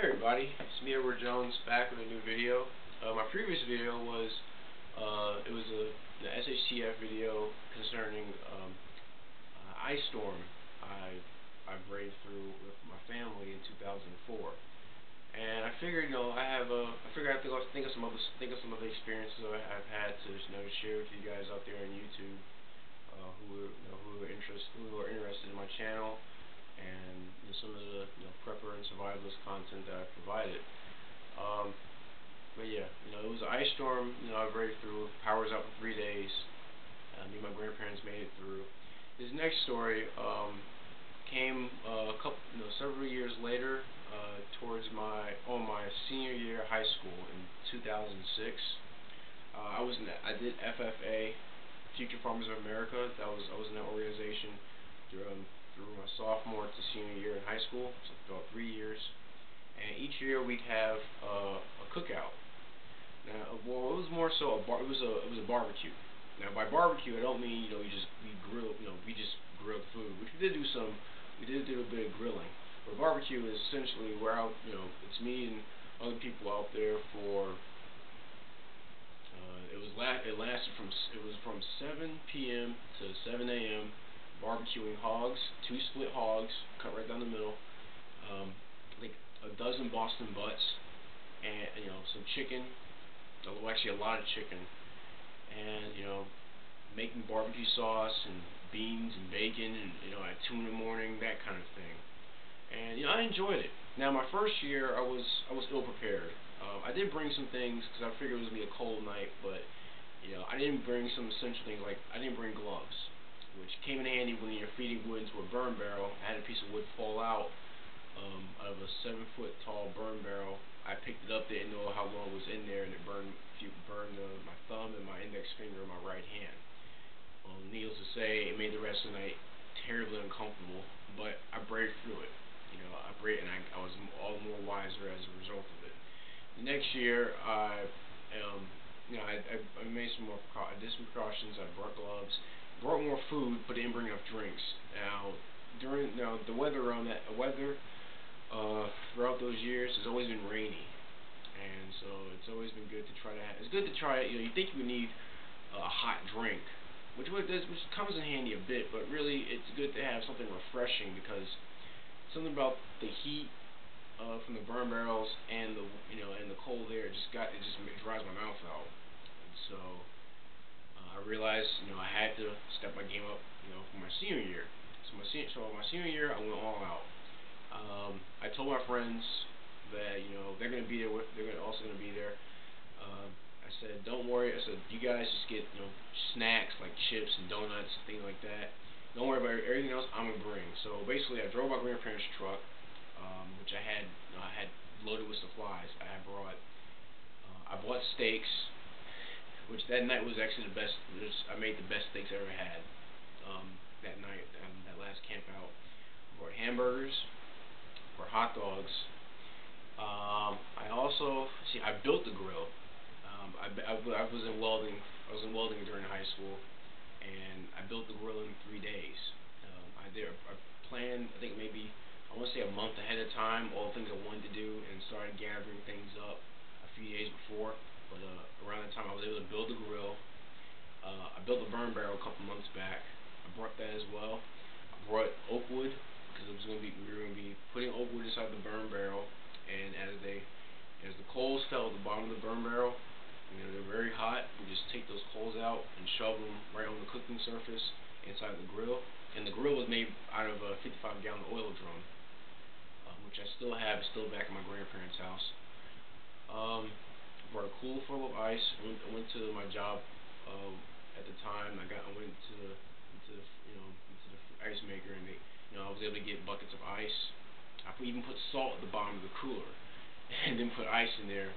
Hey everybody, it's me Edward Jones back with a new video. My previous video was an SHTF video concerning ice storm I braved through with my family in 2004. And I figured, I figured I'd think of some other experiences I've had to, to share with you guys out there on YouTube, who are interested in my channel, and some of the prepper and survivalist content that I've provided. But yeah, it was an ice storm. I braved through. Power's out for 3 days. Me and my grandparents made it through. This next story came several years later, towards my senior year of high school in 2006. I did FFA, Future Farmers of America. I was in that organization through my sophomore to senior year in high school, so about 3 years. And each year we'd have a cookout. Now, well, it was more so it was a barbecue. Now, by barbecue, I don't mean we just grilled food, which we did do a bit of grilling. But barbecue is essentially we're out, it's me and other people out there for. It was from 7 p.m. to 7 a.m. barbecuing hogs, 2 split hogs, cut right down the middle, like a dozen Boston butts, and some chicken, actually a lot of chicken, and making barbecue sauce and beans and bacon, and at 2 in the morning, that kind of thing. And I enjoyed it. Now my first year I was ill prepared. I did bring some things because I figured it was gonna be a cold night, but I didn't bring some essential things, like I didn't bring gloves, which came in handy when you're feeding wood into a burn barrel. I had a piece of wood fall out of a 7-foot tall burn barrel. I picked it up, didn't know how long it was in there, and it burned my thumb and my index finger in my right hand. Needless to say, it made the rest of the night terribly uncomfortable, but I braved through it. I was all the more wiser as a result of it. The next year, I made some more. I did some precautions. I brought gloves, brought more food, but didn't bring enough drinks. The weather throughout those years has always been rainy, and so it's always been good to try to. It's good to try. You think you would need a hot drink, which comes in handy a bit, but really it's good to have something refreshing, because something about the heat from the burn barrels and the cold air just dries my mouth out. And so I realized I had to step my game up for my senior year. So my senior year I went all out. I told my friends that they're gonna be there they're also gonna be there. I said, don't worry. I said, you guys just get snacks like chips and donuts and things like that. Don't worry about everything else. I'm gonna bring. So basically, I drove my grandparents' truck, which I had loaded with supplies. I bought steaks, which that night was actually the best. I made the best steaks I ever had that night, that last camp out. I brought hamburgers, brought hot dogs. I built the grill. I was in welding. I was in welding during high school, and I built the grill in 3 days. I planned, I think maybe, I want to say a month ahead of time, all the things I wanted to do, and started gathering things up a few days before. But around that time, I was able to build the grill. I built the burn barrel a couple months back. I brought that as well. I brought oak wood, because we were going to be putting oak wood inside the burn barrel, and as the coals fell at the bottom of the burn barrel, they're very hot. We just take those coals out and shove them right on the cooking surface inside the grill. And the grill was made out of a 55-gallon oil drum, which I still have. It's still back at my grandparents' house. Brought a cooler full of ice. I went to my job at the time. I went into the ice maker, and I was able to get buckets of ice. I even put salt at the bottom of the cooler, and then put ice in there,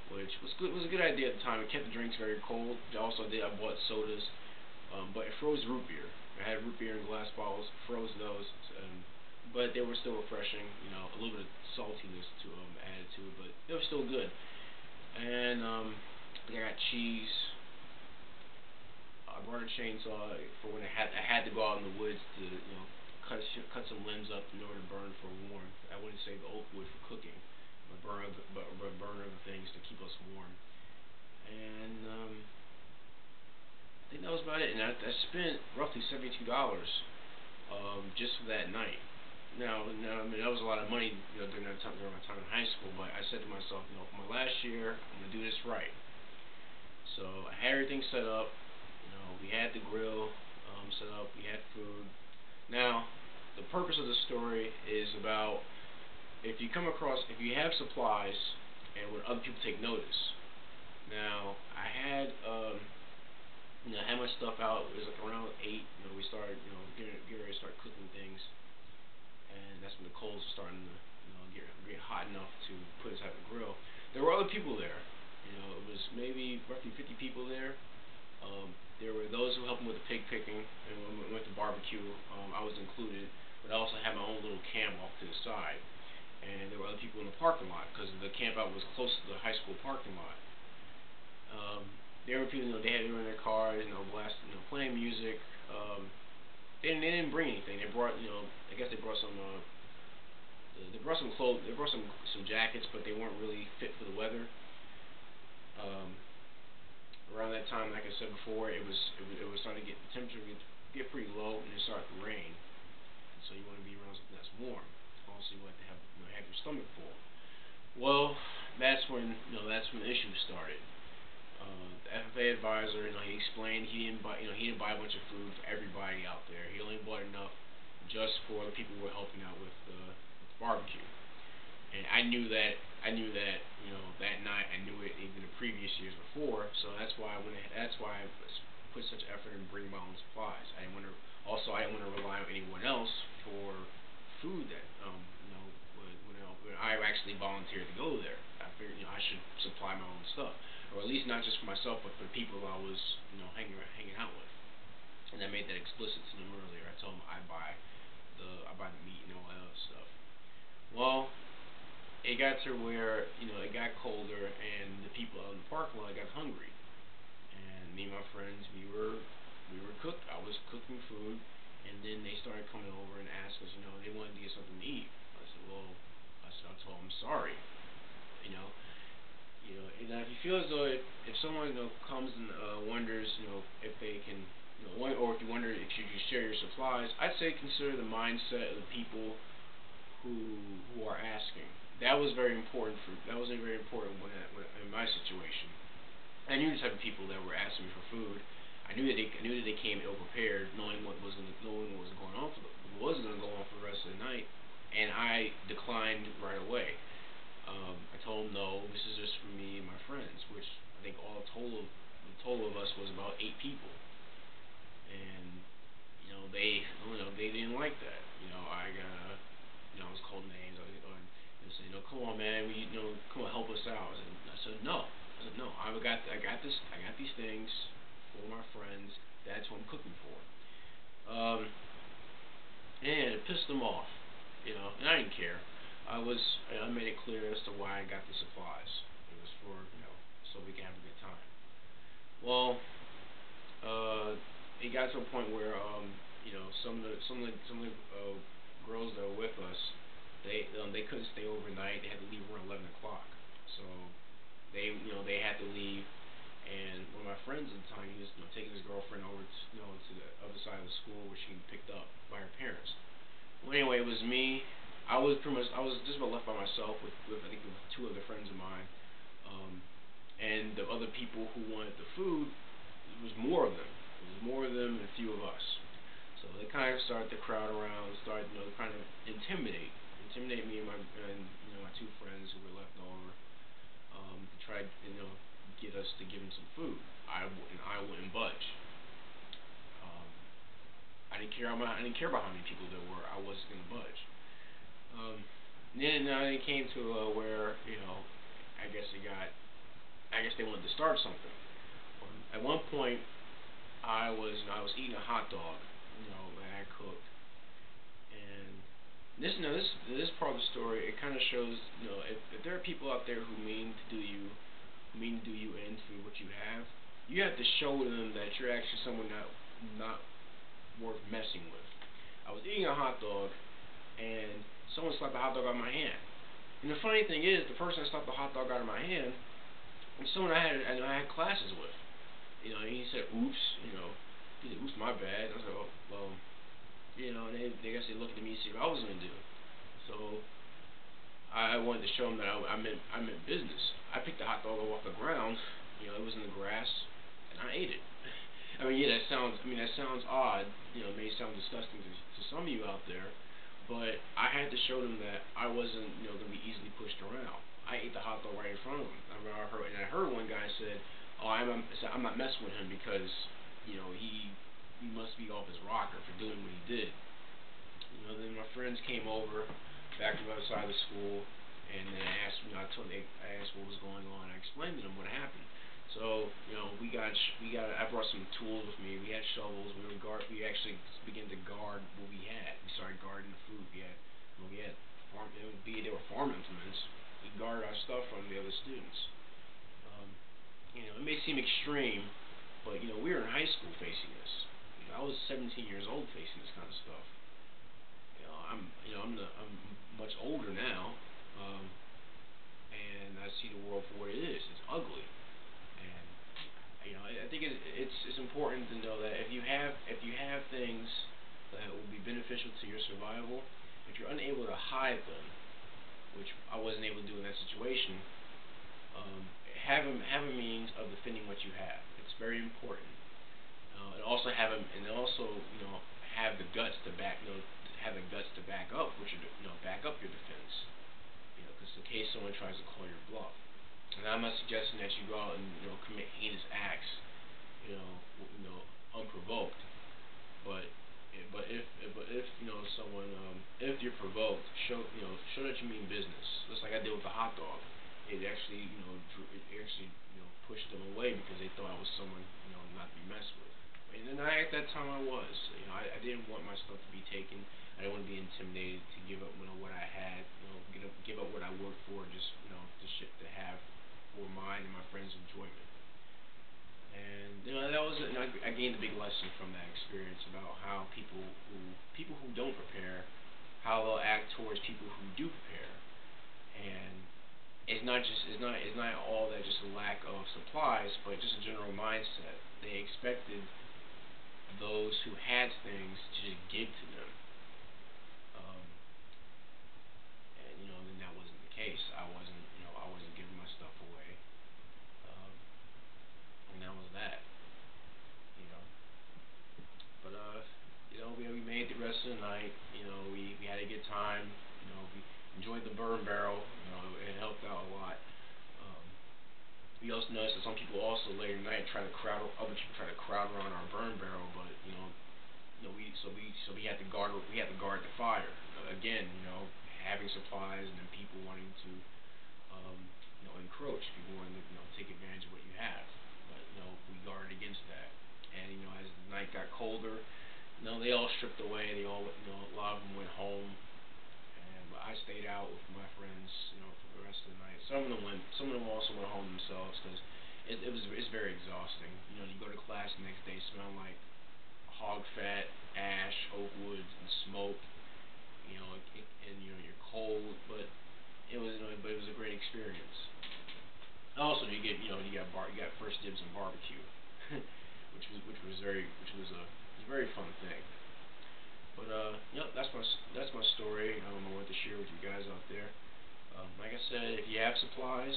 which was good. It was a good idea at the time. It kept the drinks very cold. I bought sodas, but it froze root beer. I had root beer in glass bottles, froze those, but they were still refreshing. A little bit of saltiness to them added to it, but they were still good. And I think I got cheese. I brought a chainsaw for when I had to go out in the woods to cut some limbs up in order to burn for warmth. I wouldn't save the oak wood for cooking. but burn other things to keep us warm. And I think that was about it. And I spent roughly $72 just for that night. Now, I mean, that was a lot of money, during my time in high school. But I said to myself, for my last year, I'm gonna do this right. So I had everything set up. We had the grill set up. We had food. Now, the purpose of the story is about if you have supplies and when other people take notice. Now, I had my stuff out. It was like around 8. We started, getting ready to start cooking things, and that's when the coals were starting to, get hot enough to put inside the grill. There were other people there. It was maybe roughly 50 people there. There were those who helped me with the pig picking, and when we went to barbecue, I was included, but I also had my own little camp off to the side. And there were other people in the parking lot because the camp out was close to the high school parking lot. There were people, they were in their cars, playing music. They didn't bring anything. They brought, I guess they brought they brought some clothes, they brought some jackets, but they weren't really fit for the weather. Um, Around that time, like I said before, it was starting to get the temperature get pretty low, and it started to rain. And so you want to be around something that's warm. Also, you want to have your stomach full. Well, that's when the issues started. The FFA advisor, he explained he didn't buy a bunch of food for everybody out there. He only bought enough just for the people who were helping out with the barbecue. And I knew that that night. I knew it even the previous years before. So that's why I put such effort in bringing my own supplies. I didn't want to rely on anyone else for food that when I actually volunteered to go there. I figured I should supply my own stuff, or at least not just for myself, but for the people I was hanging out with. And I made that explicit to them earlier. I told them I buy the meat and all that other stuff. Well, it got to where it got colder, and the people out in the parking lot got hungry. And me and my friends, we were cooked. I was cooking food, and then they started coming over and asking us, they wanted to get something to eat. I told them sorry. You know, and if you feel as though if someone comes and wonders, if they can, or if you wonder if you can share your supplies, I'd say consider the mindset of the people who are asking. That was very important when in my situation. I knew the type of people that were asking me for food. I knew that they came ill prepared, knowing what was going on what was going to go on for the rest of the night, and I declined right away. I told them no, this is just for me and my friends, which I think the total of us was about 8 people, and they didn't like that. I was called names. I was saying, come on, man, come on, help us out. I said no. I got these things for my friends. That's what I'm cooking for. Um, and it pissed them off, and I didn't care. I made it clear as to why I got the supplies. It was for, so we can have a good time. Well, it got to a point where, some of the girls that were with us, they couldn't stay overnight. They had to leave around 11 o'clock. So they had to leave. And one of my friends at the time, he was taking his girlfriend over to the other side of the school where she can be picked up by her parents. Well, anyway, it was me. I was just about left by myself with I think with 2 other friends of mine, and the other people who wanted the food. It was more of them. It was more of them and a few of us. So they kind of started to crowd around, started kind of intimidate me and my 2 friends who were left over, to try get us to give them some food. I wouldn't budge. Um, I didn't care about how many people there were. I wasn't gonna budge. Um, then it came to where I guess I guess they wanted to start something. At one point, I was eating a hot dog, that I cooked, and this part of the story, it kind of shows, if there are people out there who mean to do you into what you have to show them that you're actually someone not worth messing with. I was eating a hot dog, and someone slapped a hot dog out of my hand. And the funny thing is, the person that stopped the hot dog out of my hand was someone I had classes with. He said, "Oops," he said, "Oops, my bad." I was like, "Oh, well," and they guess they looked at me to see what I was gonna do. So I wanted to show them that I meant business. I picked the hot dog off the ground. It was in the grass, and I ate it. I mean, yeah, that sounds odd. It may sound disgusting to some of you out there, but I had to show them that I wasn't, going to be easily pushed around. I ate the hot dog right in front of them. I heard one guy said, "Oh, I'm not messing with him because, he must be off his rocker for doing what he did." Then my friends came over back from the other side of the school, and then I asked what was going on. I explained to them what happened. So, I brought some tools with me. We had shovels. We actually began to guard what we had. We started guarding the food. We had farm, be it they were farm implements. We guarded our stuff from the other students. Um, it may seem extreme, but we were in high school facing this. I was 17 years old facing this kind of stuff. I'm much older now, um, and I see the world for what it is. It's ugly, and I think it's important to know that if you have things that will be beneficial to your survival, if you're unable to hide them, which I wasn't able to do in that situation, have a means of defending what you have. It's very important. And also have the guts to back up what you back up your defense. Because in case someone tries to call your bluff. And I'm not suggesting that you go out and commit heinous acts, you know, unprovoked. But but if someone if you're provoked, show that you mean business. Just like I did with the hot dog. It actually it actually pushed them away because they thought I was someone not to be messed with. And then at that time I was. I didn't want my stuff to be taken. I didn't want to be intimidated to give up what I had. Give up what I worked for just to have for mine and my friends' enjoyment. And that was I gained a big lesson from that experience about how people who don't prepare, how they'll act towards people who do prepare. And it's not all that just a lack of supplies, but just a general mindset. They expected those who had things to just give to them. Um, and then that wasn't the case. I wasn't giving my stuff away. Um, and that was that. You know. But we made the rest of the night. We had a good time. We enjoyed the burn barrel. It helped out a lot. Um, we also noticed that some people also later in the night other people try to crowd around our burn barrel, but we had to guard the fire. Again, having supplies and then people wanting to encroach, people wanting to take advantage of what you have. But we guarded against that. And as the night got colder, they all stripped away. They all a lot of them went home. But I stayed out with my friends, for the rest of the night. Some of them also went home themselves because it's very exhausting. You go to class the next day smelling like hog fat, ash, oak woods, and smoke. And you're cold, but it was a great experience. Also, you got first dibs on barbecue, which was a very fun thing. But yep, that's my story. I wanted to share with you guys out there. Like I said, if you have supplies,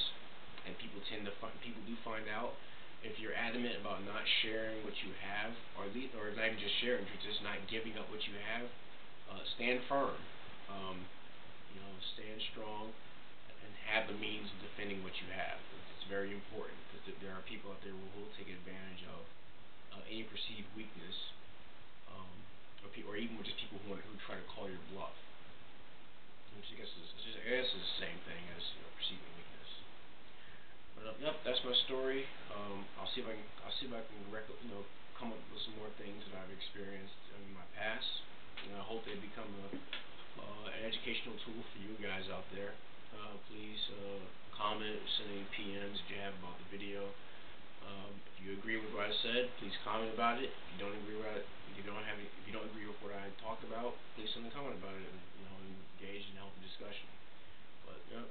and people do find out, if you're adamant about not sharing what you have, or not even just sharing, just not giving up what you have, stand firm. Um, stand strong, and have the means of defending what you have. It's very important because there are people out there who will take advantage of any perceived weakness, um, or even just people who try to call your bluff, which I guess is the same thing as perceiving weakness. But yep, that's my story. I'll see if I can come up with some more things that I've experienced in my past. I hope they become an educational tool for you guys out there. Please comment, send any PMs that you have about the video. If you agree with what I said, please comment about it. If you don't agree with it, if you don't agree with what I talked about, please send a comment about it and engage in help and discussion. But yeah.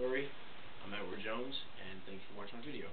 story. I'm Edward Jones, and thanks for watching my video.